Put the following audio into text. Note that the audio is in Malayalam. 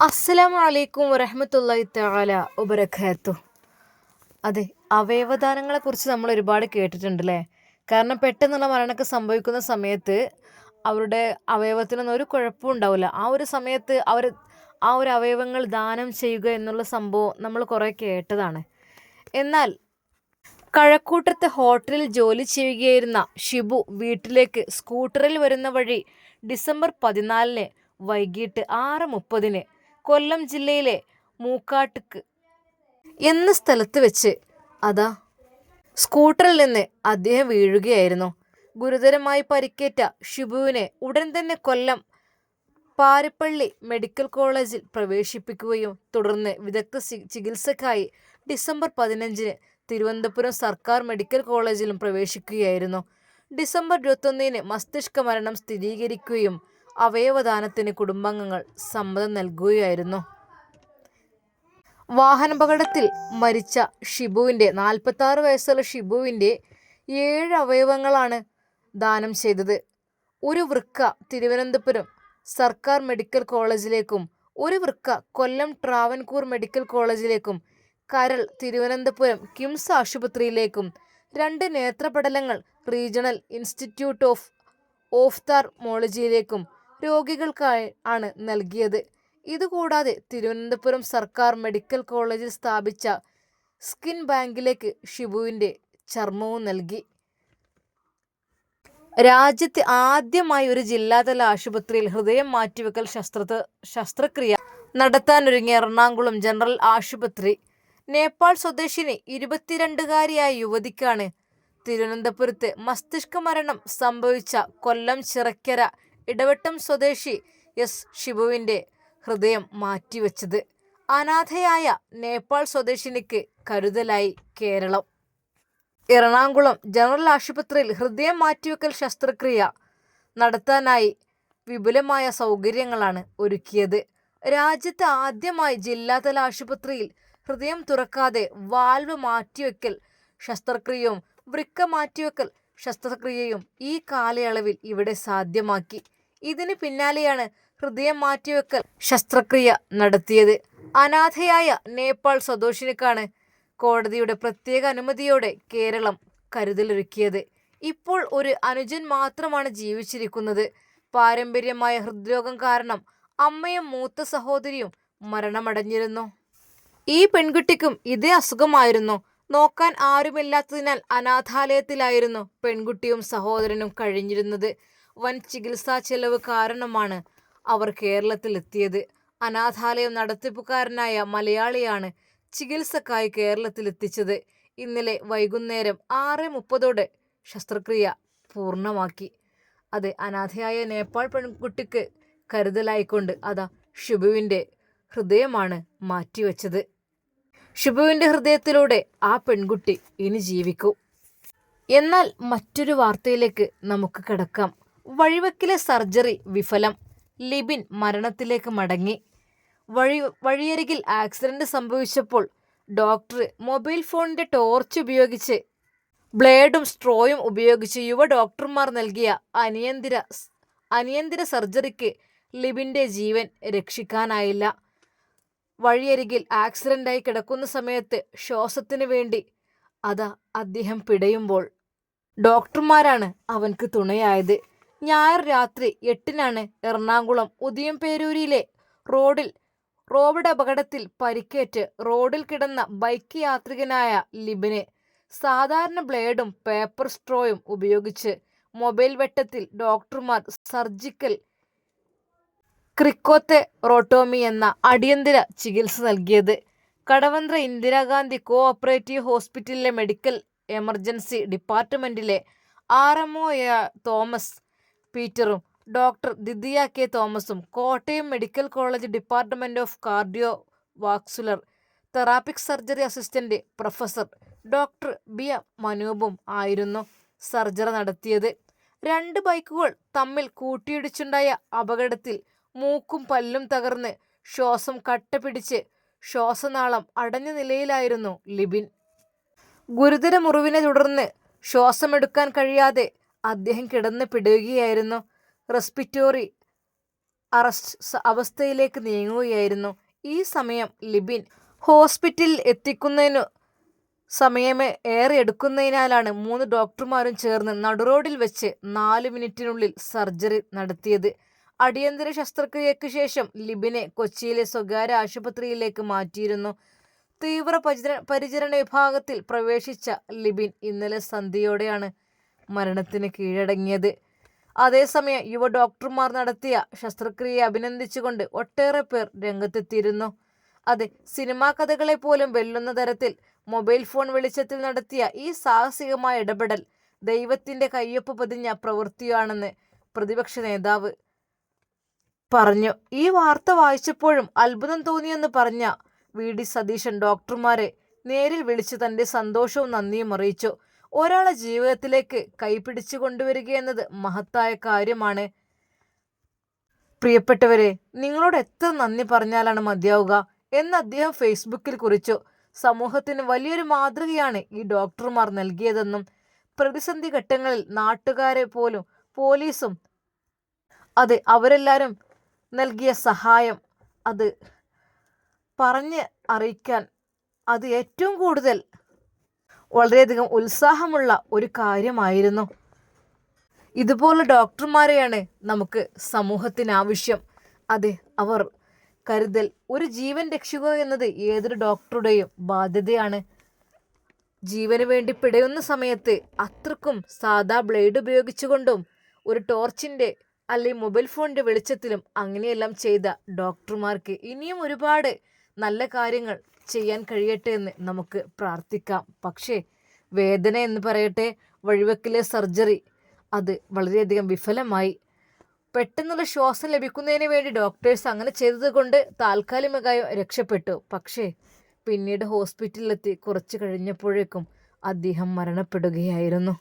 അസ്സലാമു അലൈക്കും വറഹ്മത്തുള്ളാഹി തആല വബറകാതുഹു. അതെ, അവയവദാനങ്ങളെക്കുറിച്ച് നമ്മൾ ഒരുപാട് കേട്ടിട്ടുണ്ട് അല്ലേ? കാരണം പെട്ടെന്നുള്ള മരണമൊക്കെ സംഭവിക്കുന്ന സമയത്ത് അവരുടെ അവയവത്തിനൊന്നും ഒരു കുഴപ്പവും ഉണ്ടാവില്ല. ആ ഒരു സമയത്ത് ആ ഒരു അവയവങ്ങൾ ദാനം ചെയ്യുക എന്നുള്ള സംഭവം നമ്മൾ കുറേ കേട്ടതാണ്. എന്നാൽ കഴക്കൂട്ടത്തെ ഹോട്ടലിൽ ജോലി ചെയ്യുകയായിരുന്ന ഷിബു വീട്ടിലേക്ക് സ്കൂട്ടറിൽ വരുന്ന വഴി ഡിസംബർ 14 വൈകിട്ട് 6:30 കൊല്ലം ജില്ലയിലെ മൂക്കാട്ടുക്ക് എന്ന സ്ഥലത്ത് വെച്ച് അതാ സ്കൂട്ടറിൽ നിന്ന് അദ്ദേഹം വീഴുകയായിരുന്നു. ഗുരുതരമായി പരിക്കേറ്റ ഷിബുവിനെ ഉടൻ തന്നെ കൊല്ലം പാരിപ്പള്ളി മെഡിക്കൽ കോളേജിൽ പ്രവേശിപ്പിക്കുകയും തുടർന്ന് വിദഗ്ധ ചികിത്സയ്ക്കായി ഡിസംബർ 15 തിരുവനന്തപുരം സർക്കാർ മെഡിക്കൽ കോളേജിലും പ്രവേശിക്കുകയായിരുന്നു. ഡിസംബർ 21 മസ്തിഷ്ക മരണം സ്ഥിരീകരിക്കുകയും അവയവദാനത്തിന് കുടുംബാംഗങ്ങൾ സമ്മതം നൽകുകയായിരുന്നു. വാഹനാപകടത്തിൽ മരിച്ച 46 വയസ്സുള്ള ഷിബുവിൻ്റെ 7 അവയവങ്ങളാണ് ദാനം ചെയ്തത്. ഒരു വൃക്ക തിരുവനന്തപുരം സർക്കാർ മെഡിക്കൽ കോളേജിലേക്കും ഒരു വൃക്ക കൊല്ലം ട്രാവൻകൂർ മെഡിക്കൽ കോളേജിലേക്കും കരൾ തിരുവനന്തപുരം കിംസ് ആശുപത്രിയിലേക്കും 2 നേത്രപടലങ്ങൾ റീജിയണൽ ഇൻസ്റ്റിറ്റ്യൂട്ട് ഓഫ് ഓഫ്താൽമോളജിയിലേക്കും രോഗികൾക്കായി ആണ് നൽകിയത്. ഇതുകൂടാതെ തിരുവനന്തപുരം സർക്കാർ മെഡിക്കൽ കോളേജിൽ സ്ഥാപിച്ച സ്കിൻ ബാങ്കിലേക്ക് ഷിബുവിൻ്റെ ചർമ്മവും നൽകി. രാജ്യത്ത് ആദ്യമായി ഒരു ജില്ലാതല ആശുപത്രിയിൽ ഹൃദയം മാറ്റിവെക്കൽ ശസ്ത്രക്രിയ നടത്താനൊരുങ്ങിയ എറണാകുളം ജനറൽ ആശുപത്രി നേപ്പാൾ സ്വദേശിനി 22-കാരിയായ യുവതിക്കാണ് തിരുവനന്തപുരത്ത് മസ്തിഷ്ക മരണം സംഭവിച്ച കൊല്ലം ചിറക്കര ഇടവട്ടം സ്വദേശി എസ് ഷിബുവിൻ്റെ ഹൃദയം മാറ്റിവെച്ചത്. അനാഥയായ നേപ്പാൾ സ്വദേശിനിക്ക് കരുതലായി കേരളം. എറണാകുളം ജനറൽ ആശുപത്രിയിൽ ഹൃദയം മാറ്റിവെക്കൽ ശസ്ത്രക്രിയ നടത്താനായി വിപുലമായ സൗകര്യങ്ങളാണ് ഒരുക്കിയത്. രാജ്യത്ത് ആദ്യമായി ജില്ലാതല ആശുപത്രിയിൽ ഹൃദയം തുറക്കാതെ വാൽവ് മാറ്റിവെക്കൽ ശസ്ത്രക്രിയയും വൃക്ക മാറ്റിവെക്കൽ ശസ്ത്രക്രിയയും ഈ കാലയളവിൽ ഇവിടെ സാധ്യമാക്കി. ഇതിന് പിന്നാലെയാണ് ഹൃദയം മാറ്റിവെക്കൽ ശസ്ത്രക്രിയ നടത്തിയത്. അനാഥയായ നേപ്പാൾ സ്വദേശിനിക്കാണ് കോടതിയുടെ പ്രത്യേക അനുമതിയോടെ കേരളം കരുതലൊരുക്കിയത്. ഇപ്പോൾ ഒരു അനുജൻ മാത്രമാണ് ജീവിച്ചിരിക്കുന്നത്. പാരമ്പര്യമായ ഹൃദ്രോഗം കാരണം അമ്മയും മൂത്ത സഹോദരിയും മരണമടഞ്ഞിരുന്നു. ഈ പെൺകുട്ടിക്കും ഇതേ അസുഖമായിരുന്നു. നോക്കാൻ ആരുമില്ലാത്തതിനാൽ അനാഥാലയത്തിലായിരുന്നു പെൺകുട്ടിയും സഹോദരനും കഴിഞ്ഞിരുന്നത്. വൻ ചികിത്സാ ചെലവ് കാരണമാണ് അവർ കേരളത്തിലെത്തിയത്. അനാഥാലയം നടത്തിപ്പുകാരനായ മലയാളിയാണ് ചികിത്സക്കായി കേരളത്തിലെത്തിച്ചത്. ഇന്നലെ വൈകുന്നേരം 6:30 ശസ്ത്രക്രിയ പൂർണ്ണമാക്കി. അത് അനാഥയായ നേപ്പാൾ പെൺകുട്ടിക്ക് കരുതലായിക്കൊണ്ട് അതാ ഷിബുവിൻ്റെ ഹൃദയമാണ് മാറ്റിവെച്ചത്. ഷിബുവിൻ്റെ ഹൃദയത്തിലൂടെ ആ പെൺകുട്ടി ഇനി ജീവിക്കും. എന്നാൽ മറ്റൊരു വാർത്തയിലേക്ക് നമുക്ക് കടക്കാം. വഴിവെക്കിലെ സർജറി വിഫലം, ലിബിൻ മരണത്തിലേക്ക് മടങ്ങി. വഴിയരികിൽ ആക്സിഡന്റ് സംഭവിച്ചപ്പോൾ ഡോക്ടർ മൊബൈൽ ഫോണിൻ്റെ ടോർച്ച് ഉപയോഗിച്ച് ബ്ലേഡും സ്ട്രോയും ഉപയോഗിച്ച് യുവ ഡോക്ടർമാർ നൽകിയ അനിയന്ത്രിത സർജറിക്ക് ലിബിൻ്റെ ജീവൻ രക്ഷിക്കാനായില്ല. വഴിയരികിൽ ആക്സിഡൻ്റായി കിടക്കുന്ന സമയത്ത് ശ്വാസത്തിന് വേണ്ടി അതാ അദ്ദേഹം പിടയുമ്പോൾ ഡോക്ടർമാരാണ് അവൻക്ക് തുണയായത്. ഞായർ രാത്രി 8-നാണ് എറണാകുളം ഉദിയംപേരൂരിലെ റോഡ് അപകടത്തിൽ പരിക്കേറ്റ് റോഡിൽ കിടന്ന ബൈക്ക് യാത്രികനായ ലിബിന് സാധാരണ ബ്ലേഡും പേപ്പർ സ്ട്രോയും ഉപയോഗിച്ച് മൊബൈൽ വെട്ടത്തിൽ ഡോക്ടർമാർ സർജിക്കൽ ക്രിക്കോതെറോട്ടോമി എന്ന അടിയന്തര ചികിത്സ നൽകിയത്. കടവന്ത്ര ഇന്ദിരാഗാന്ധി കോ ഓപ്പറേറ്റീവ് ഹോസ്പിറ്റലിലെ medical emergency ഡിപ്പാർട്ട്മെൻറ്റിലെ RMO Thomas പീറ്ററും doctor Didiya K തോമസും Kottayam medical college department of cardio vascular തെറാപ്പിക് surgery assistant professor doctor B മനൂപും ആയിരുന്നു സർജറി നടത്തിയത്. 2 ബൈക്കുകൾ തമ്മിൽ കൂട്ടിയിടിച്ചുണ്ടായ അപകടത്തിൽ മൂക്കും പല്ലും തകർന്ന് ശ്വാസം കട്ടപിടിച്ച് ശ്വാസനാളം അടഞ്ഞ നിലയിലായിരുന്നു ലിബിൻ. ഗുരുതര മുറിവിനെ തുടർന്ന് ശ്വാസമെടുക്കാൻ കഴിയാതെ അദ്ദേഹം കിടന്ന് പിടയുകയായിരുന്നു. റെസ്പിറ്റോറി അവസ്ഥയിലേക്ക് നീങ്ങുകയായിരുന്നു. ഈ സമയം ലിബിൻ ഹോസ്പിറ്റലിൽ എത്തിക്കുന്നതിനു സമയമേ ഏറെ എടുക്കുന്നതിനാലാണ് 3 ഡോക്ടർമാരും ചേർന്ന് നടുറോഡിൽ വെച്ച് 4 മിനിറ്റിനുള്ളിൽ സർജറി നടത്തിയത്. അടിയന്തര ശസ്ത്രക്രിയയ്ക്ക് ശേഷം ലിബിനെ കൊച്ചിയിലെ സ്വകാര്യ ആശുപത്രിയിലേക്ക് മാറ്റിയിരുന്നു. തീവ്ര പരിചരണ വിഭാഗത്തിൽ പ്രവേശിച്ച ലിബിൻ ഇന്നലെ സന്ധ്യയോടെയാണ് മരണത്തിന് കീഴടങ്ങിയത്. അതേസമയം യുവ ഡോക്ടർമാർ നടത്തിയ ശസ്ത്രക്രിയയെ അഭിനന്ദിച്ചുകൊണ്ട് ഒട്ടേറെ പേർ രംഗത്തെത്തിയിരുന്നു. അതെ, സിനിമാ കഥകളെ പോലും വെല്ലുന്ന തരത്തിൽ മൊബൈൽ ഫോൺ വെളിച്ചത്തിൽ നടത്തിയ ഈ സാഹസികമായ ഇടപെടൽ ദൈവത്തിന്റെ കയ്യൊപ്പ് പതിഞ്ഞ പ്രവൃത്തിയാണെന്ന് പ്രതിപക്ഷ നേതാവ് പറഞ്ഞു. ഈ വാർത്ത വായിച്ചപ്പോഴും അത്ഭുതം തോന്നിയെന്ന് പറഞ്ഞ VD സതീശൻ ഡോക്ടർമാരെ നേരിൽ വിളിച്ച് തന്റെ സന്തോഷവും നന്ദിയും അറിയിച്ചു. ഒരാളെ ജീവിതത്തിലേക്ക് കൈപിടിച്ചു കൊണ്ടുവരികയെന്നത് മഹത്തായ കാര്യമാണ്. പ്രിയപ്പെട്ടവരെ, നിങ്ങളോട് എത്ര നന്ദി പറഞ്ഞാലാണ് മതിയാവുക എന്ന് അദ്ദേഹം ഫേസ്ബുക്കിൽ കുറിച്ചു. സമൂഹത്തിന് വലിയൊരു മാതൃകയാണ് ഈ ഡോക്ടർമാർ നൽകിയതെന്നും പ്രതിസന്ധി ഘട്ടങ്ങളിൽ നാട്ടുകാരെ പോലും പോലീസും അവരെല്ലാവരും നൽകിയ സഹായം അത് പറഞ്ഞ് അറിയിക്കാൻ അത് ഏറ്റവും കൂടുതൽ വളരെയധികം ഉത്സാഹമുള്ള ഒരു കാര്യമായിരുന്നു. ഇതുപോലെ ഡോക്ടർമാരെയാണ് നമുക്ക് സമൂഹത്തിന് ആവശ്യം. അവർ കരുതൽ, ഒരു ജീവൻ രക്ഷിക്കുക എന്നത് ഏതൊരു ഡോക്ടറുടെയും ബാധ്യതയാണ്. ജീവന് വേണ്ടി പിടയുന്ന സമയത്ത് അത്രക്കും സാധാ ബ്ലേഡ് ഉപയോഗിച്ചുകൊണ്ടും ഒരു ടോർച്ചിൻ്റെ അല്ലെങ്കിൽ മൊബൈൽ ഫോണിൻ്റെ വെളിച്ചത്തിലും അങ്ങനെയെല്ലാം ചെയ്ത ഡോക്ടർമാർക്ക് ഇനിയും ഒരുപാട് നല്ല കാര്യങ്ങൾ ചെയ്യാൻ കഴിയട്ടെ എന്ന് നമുക്ക് പ്രാർത്ഥിക്കാം. പക്ഷേ വേദന എന്ന് പറയട്ടെ, വഴിവെക്കിലെ സർജറി അത് വളരെയധികം വിഫലമായി. പെട്ടെന്നുള്ള ശ്വാസം ലഭിക്കുന്നതിന് വേണ്ടി ഡോക്ടേഴ്സ് അങ്ങനെ ചെയ്തത് കൊണ്ട് താൽക്കാലികമായി രക്ഷപ്പെട്ടു. പക്ഷേ പിന്നീട് ഹോസ്പിറ്റലിലെത്തി കുറച്ച് കഴിഞ്ഞപ്പോഴേക്കും അദ്ദേഹം മരണപ്പെടുകയായിരുന്നു.